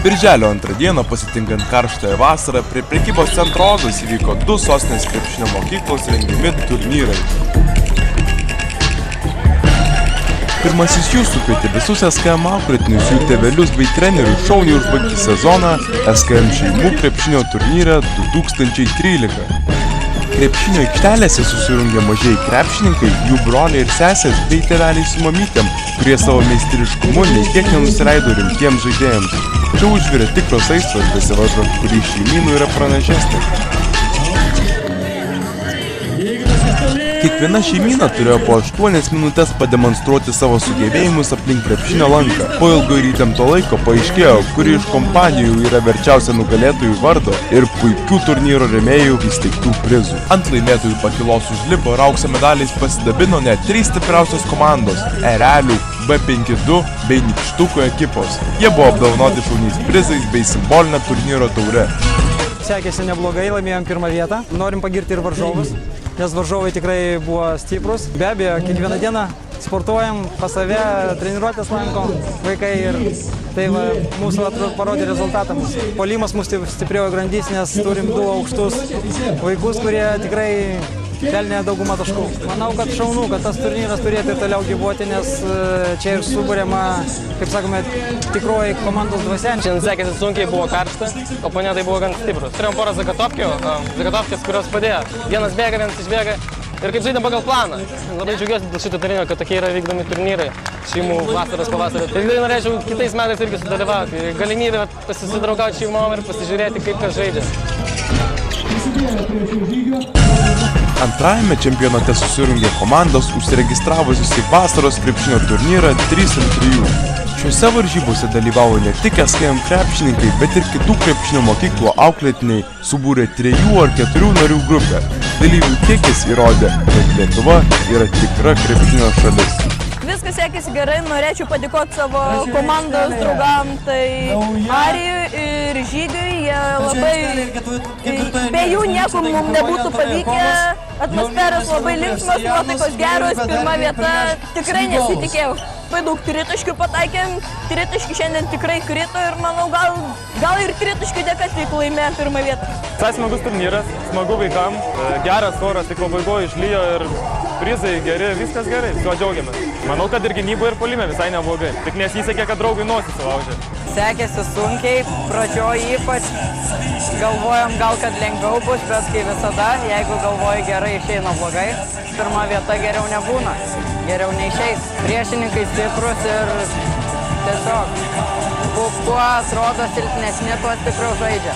Birželio 2 dieną pasitinkant karštąją vasarą prie prekybos centro Ozas įvyko 2 sostinės krepšinio mokyklos rengiami turnyrai. Pirmasis jų sukvietė visus SKM auklėtinius, jų tėvelius bei trenerius šauniai užbaigti sezoną SKM šeimų krepšinio turnyre 2013. Krepšinio aikštelėse susirungė mažieji krepšininkai, jų broliai ir sesės bei tėveliai su mamytėm, kurie savo meistriškumu nei kiek nenusileido rimtiems žaidėjams. Čia užvirė tikros aistros, besivaržant, kurį šeimynų yra pranašesnė. Kiekviena šeimyna turėjo po 8 minutės pademonstruoti savo sugebėjimus aplink krepšinio lanką. Po ilgo ir įtempto laiko paaiškėjo, kuri iš kompanijų yra verčiausia nugalėtojų vardo ir puikių turnyro rėmėjų įsteigtų prizų. Ant laimėtojų pakilos užlipo ir aukso medaliais pasidabino net 3 stipriausios komandos – Erelių, B52 bei Nykštukų ekipos. Jie buvo apdovanoti šauniais prizais bei simbolinę turnyro taure. Sekėsi neblogai, laimėjom 1 vietą. Norim pagirti ir varžovus, nes varžovai tikrai buvo stiprus. Be abejo, kiekvieną dieną sportuojam, pas save treniruotės lankom vaikai ir tai va, mūsų parodė rezultatą. Puolimas mūsų stiprėjo grandys, nes turim 2 aukštus vaikus, kurie tikrai pelnė daugumą taškų. Manau, kad šaunu, kad tas turnyras turėtų ir toliau gyvuoti, nes čia ir suburiama, kaip sakome, tikroji komandos dvasia. Šiandien sekėsi sunkiai, buvo karšta, oponentai buvo gan stiprus. Turėjom porą Zagatovkės, kurios padėjo. Vienas bėga, vienas išbėga ir kaip žaidėm pagal planą. Labai džiaugiuosi dėl šito turnyro, kad tokie yra vykdomi turnyrai šeimų vasaros pavasario. Ir tikrai norėčiau kitais metais irgi sudalyvauti. Galimybė pasidraugauti šeimom ir pasižiūrėti, kaip kas žaidžia. Antrajame čempionate susirungė komandos užsiregistravusios į vasaros krepšinio turnyrą 3x3. Šiuose varžybose dalyvavo ne tik SKM krepšininkai, bet ir kitų krepšinio mokyklų auklėtiniai subūrė 3 ar 4 narių grupę. Dalyvių kiekis įrodė, kad Lietuva yra tikra krepšinio šalis. Viskas sekėsi gerai, norėčiau padėkoti savo komandos draugam, tai Marijui ir Žygiui, jie labai, be jų nieko mums nebūtų pavykę, atmosferos labai linksmas, nuotaikos geros, 1 vieta, tikrai nesitikėjau. Labai daug tritaškių pataikėm, tritaškių šiandien tikrai krito ir manau, gal ir tritaškių dėka tik laimėjom 1 vietą. Tai smagus turnyras, smagu vaikam, geras oras, tik pabaigoje išlijo ir prizai geri, viskas gerai, tuo džiaugiamės. Manau, kad ir gynyboje ir puolime visai neblogai, tik nesisekė, kad draugui nosį sulaužė. Sekėsi sunkiai, pradžioje ypač galvojom gal, kad lengviau bus, bet kai visada, jeigu galvoji gerai, išeina blogai. 1 vieta geriau nebūna, geriau neišeis. Priešininkai stiprus ir tiesiog kuo atrodo silpnesni, tuo stipriau žaidžia.